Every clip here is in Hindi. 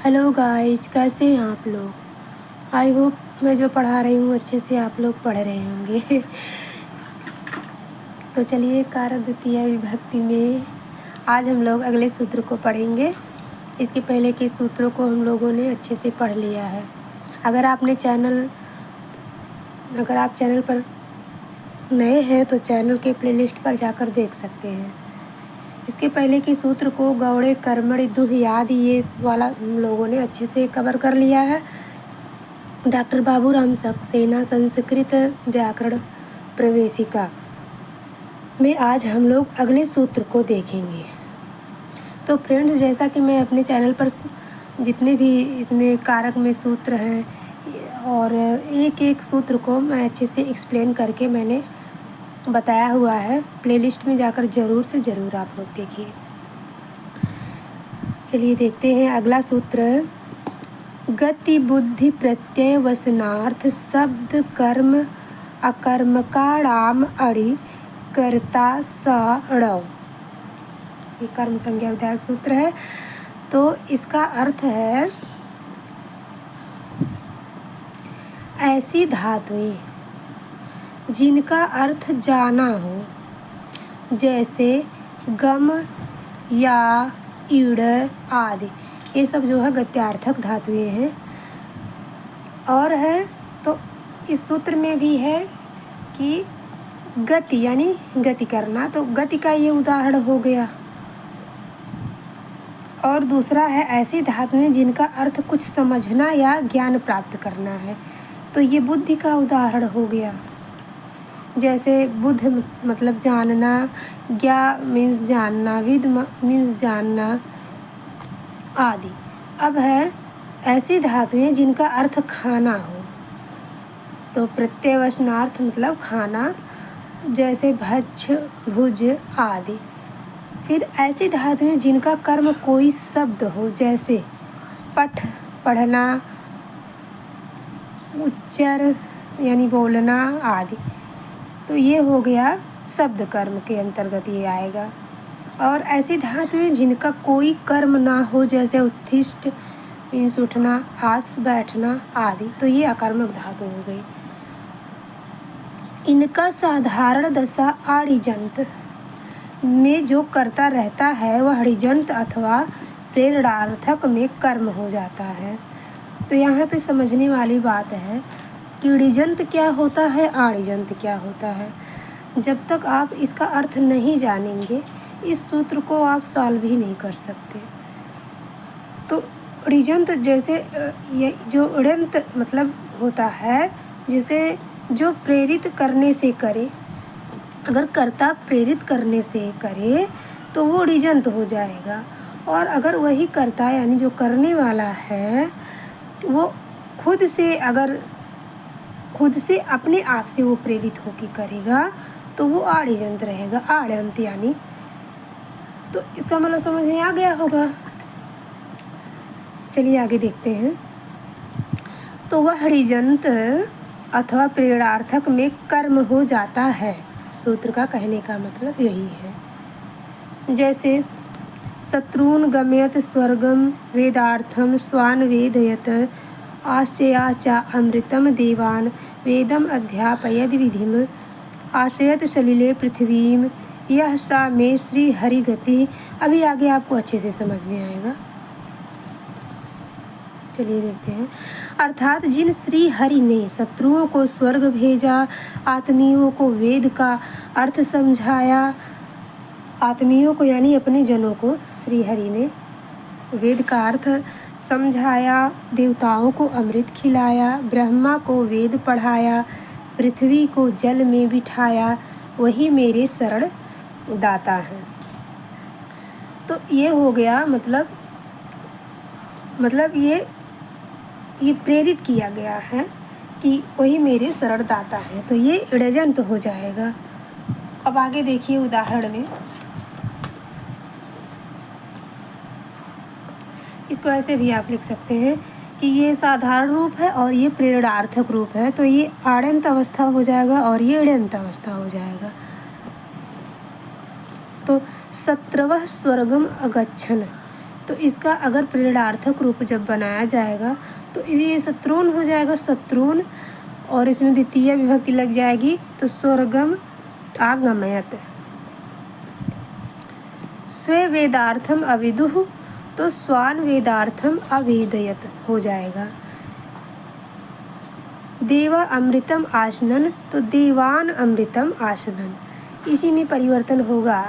हेलो गाइज, कैसे हैं आप लोग। आई होप मैं जो पढ़ा रही हूँ अच्छे से आप लोग पढ़ रहे होंगे। तो चलिए कारक द्वितीय विभक्ति में आज हम लोग अगले सूत्र को पढ़ेंगे। इसके पहले के सूत्रों को हम लोगों ने अच्छे से पढ़ लिया है। अगर आप चैनल पर नए हैं तो चैनल के प्लेलिस्ट पर जाकर देख सकते हैं। इसके पहले के सूत्र को गौड़े कर्मणि दुह याद ये वाला हम लोगों ने अच्छे से कवर कर लिया है। डॉक्टर बाबूराम सक्सेना संस्कृत व्याकरण प्रवेशिका में आज हम लोग अगले सूत्र को देखेंगे। तो फ्रेंड्स, जैसा कि मैं अपने चैनल पर जितने भी इसमें कारक में सूत्र हैं और एक एक सूत्र को मैं अच्छे से एक्सप्लेन करके मैंने बताया हुआ है। प्लेलिस्ट में जाकर ज़रूर से ज़रूर आप लोग देखिए। चलिए देखते हैं अगला सूत्र। गति बुद्धि प्रत्यय वसनार्थ शब्द कर्म अकर्मकाणाम अणि कर्ता सड़व। ये कर्म संज्ञा विधायक सूत्र है। तो इसका अर्थ है ऐसी धातुएं जिनका अर्थ जाना हो, जैसे गम या ईड़ आदि। ये सब जो है गत्यार्थक धातुएं हैं। और है तो इस सूत्र में भी है कि गति यानी गति करना, तो गति का ये उदाहरण हो गया। और दूसरा है ऐसी धातुएं जिनका अर्थ कुछ समझना या ज्ञान प्राप्त करना है, तो ये बुद्धि का उदाहरण हो गया। जैसे बुद्ध मतलब जानना, ज्ञा मीन्स जानना, विद मीन्स जानना आदि। अब है ऐसी धातुएं जिनका अर्थ खाना हो, तो प्रत्ययवचनार्थ मतलब खाना, जैसे भक्ष भुज आदि। फिर ऐसी धातुएं जिनका कर्म कोई शब्द हो, जैसे पठ पढ़ना, उच्चर यानी बोलना आदि। तो ये हो गया शब्द कर्म के अंतर्गत ये आएगा। और ऐसी धातुएं जिनका कोई कर्म ना हो, जैसे उत्तिष्ठ मीन्स उठना, आस बैठना आदि, तो ये अकर्मक धातु हो गई। इनका साधारण दशा आड़िजंत में जो करता रहता है वह हड़िजंत अथवा प्रेरणार्थक में कर्म हो जाता है। तो यहाँ पे समझने वाली बात है कि ऋजंत क्या होता है, आड़िजंत क्या होता है। जब तक आप इसका अर्थ नहीं जानेंगे इस सूत्र को आप सॉल्व ही नहीं कर सकते। तो ऋजंत जैसे ये जो ऋंत मतलब होता है, जैसे जो प्रेरित करने से करे, अगर कर्ता प्रेरित करने से करे तो वो ऋजंत हो जाएगा। और अगर वही कर्ता यानी जो करने वाला है वो खुद से अपने आप से वो प्रेरित होकर करेगा तो वो आड़िजंत रहेगा, आड़ंत यानी। तो इसका मतलब समझ में आ गया होगा। चलिए आगे देखते हैं। तो वह हड़िजंत अथवा प्रेरणार्थक में कर्म हो जाता है। सूत्र का कहने का मतलब यही है। जैसे शत्रून् गमयत स्वर्गम वेदार्थम स्वान वेदयत आश्रया च अमृतम देवान वेदम अध्यापयद विधिम आश्रयत सलिले पृथ्वीम यह सा में श्री हरि गति। अभी आगे आपको अच्छे से समझ में आएगा। चलिए देखते हैं। अर्थात जिन श्री हरि ने शत्रुओं को स्वर्ग भेजा, आत्मियों को वेद का अर्थ समझाया, आत्मियों को यानी अपने जनों को श्री हरि ने वेद का अर्थ समझाया, देवताओं को अमृत खिलाया, ब्रह्मा को वेद पढ़ाया, पृथ्वी को जल में बिठाया, वही मेरे शरण दाता है। तो ये हो गया मतलब ये प्रेरित किया गया है कि वही मेरे शरण दाता है, तो ये ऋजंत हो जाएगा। अब आगे देखिए उदाहरण में। इसको ऐसे भी आप लिख सकते हैं कि ये साधारण रूप है और ये प्रेरणार्थक रूप है, तो ये आड़ंत अवस्था हो जाएगा और ये ऋणंत अवस्था हो जाएगा। तो शत्रवः स्वर्गम अगच्छन्, तो इसका अगर प्रेरणार्थक रूप जब बनाया जाएगा तो ये शत्रुन हो जाएगा, शत्रुन, और इसमें द्वितीय विभक्ति लग जाएगी तो स्वर्गम आगमयत। स्वे वेदार्थम अविदुः तो स्वान वेदार्थम अवेदयत हो जाएगा। देवा अमृतम आसनन तो देवान अमृतम आसनन, इसी में परिवर्तन होगा।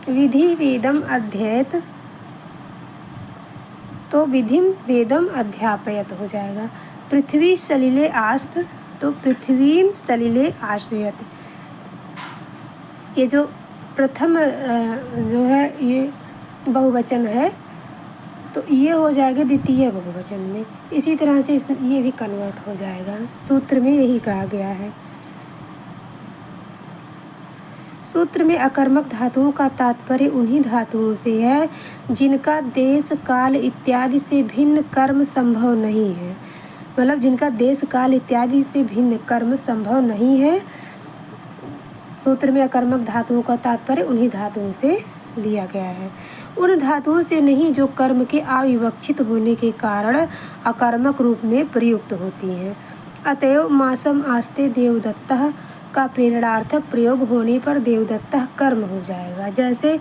विधि वेदम अध्ययत तो विधिम वेदम अध्यापयत हो जाएगा। पृथ्वी सलिले आस्त तो पृथ्वीम सलिले आश्रयत। ये जो प्रथम जो है ये बहुवचन है तो ये हो जाएगा द्वितीय बहुवचन में। इसी तरह से ये भी कन्वर्ट हो जाएगा। सूत्र में यही कहा गया है। सूत्र में अकर्मक धातुओं का तात्पर्य उन्हीं धातुओं से है जिनका देश काल इत्यादि से भिन्न कर्म संभव नहीं है। मतलब जिनका देश काल इत्यादि से भिन्न कर्म संभव नहीं है। सूत्र में अकर्मक धातुओं का तात्पर्य उन्हीं धातुओं से लिया गया है। उन धातुओं से नहीं जो कर्म के अविवक्षित होने के कारण अकर्मक रूप में प्रयुक्त होती हैं। अतएव मासम आस्ते देवदत्तः का प्रेरणार्थक प्रयोग होने पर देवदत्तः कर्म हो जाएगा। जैसे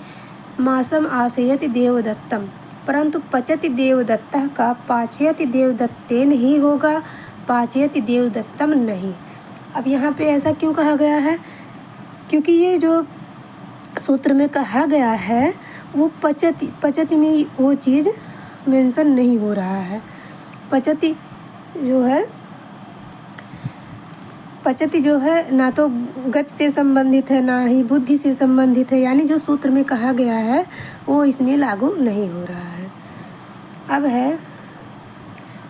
मासम आशयति देवदत्तम, परंतु पचति देवदत्तः का पाचयति देवदत्तेन ही होगा, पाचयति देवदत्तम नहीं। अब यहाँ पे ऐसा क्यों कहा गया है? क्योंकि ये जो सूत्र में कहा गया है वो पचति में वो चीज़ मेंशन नहीं हो रहा है। पचति जो है ना तो गति से संबंधित है ना ही बुद्धि से संबंधित है, यानी जो सूत्र में कहा गया है वो इसमें लागू नहीं हो रहा है। अब है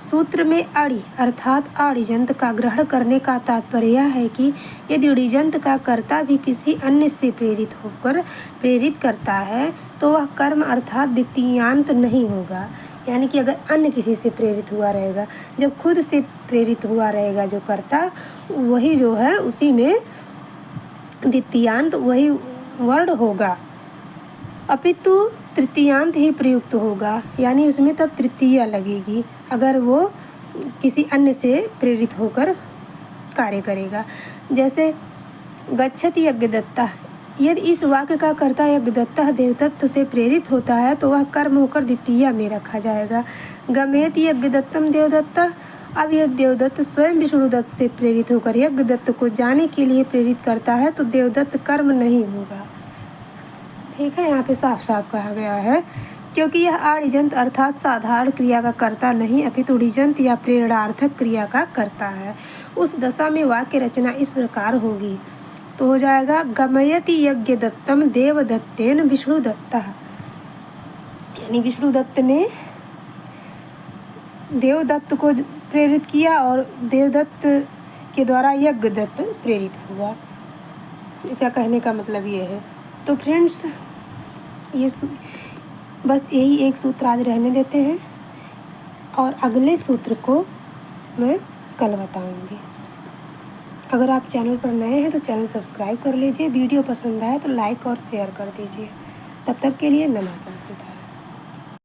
सूत्र में अणि अर्थात अणिजंत का ग्रहण करने का तात्पर्य यह है कि यदि अणिजंत का कर्ता भी किसी अन्य से प्रेरित होकर प्रेरित करता है तो वह कर्म अर्थात द्वितीयांत नहीं होगा। यानी कि अगर अन्य किसी से प्रेरित हुआ रहेगा, जब खुद से प्रेरित हुआ रहेगा जो कर्ता, वही जो है उसी में द्वितीयांत वही वर्ण होगा, अपितु तृतीयांत ही प्रयुक्त होगा। यानी उसमें तब तृतीया लगेगी अगर वो किसी अन्य से प्रेरित होकर कार्य करेगा। जैसे गच्छति यज्ञदत्ता, यदि इस वाक्य का कर्ता यज्ञदत्ता देवदत्त से प्रेरित होता है तो वह कर्म होकर द्वितीया में रखा जाएगा। गमयति यज्ञदत्तम देवदत्ता, अब यह देवदत्त स्वयं विष्णुदत्त से प्रेरित होकर यज्ञदत्त को जाने के लिए प्रेरित करता है तो देवदत्त कर्म नहीं होगा। ठीक है, यहाँ पे साफ साफ कहा गया है क्योंकि यह अणिजंत अर्थात साधारण क्रिया का कर्ता नहीं अपितु अणिजंत या प्रेरणार्थक क्रिया का कर्ता है। उस दशा में वाक्य रचना इस प्रकार होगी तो हो जाएगा गमयति यज्ञदत्तम देवदत्तेन विष्णुदत्तः, यानी विष्णुदत्त ने देवदत्त को प्रेरित किया और देवदत्त के द्वारा यज्ञदत्त प्रेरित हुआ। इसका कहने का मतलब ये है। तो फ्रेंड्स ये बस यही एक सूत्र आज रहने देते हैं और अगले सूत्र को मैं कल बताऊंगी। अगर आप चैनल पर नए हैं तो चैनल सब्सक्राइब कर लीजिए। वीडियो पसंद आए तो लाइक और शेयर कर दीजिए। तब तक के लिए नमः संस्कृत।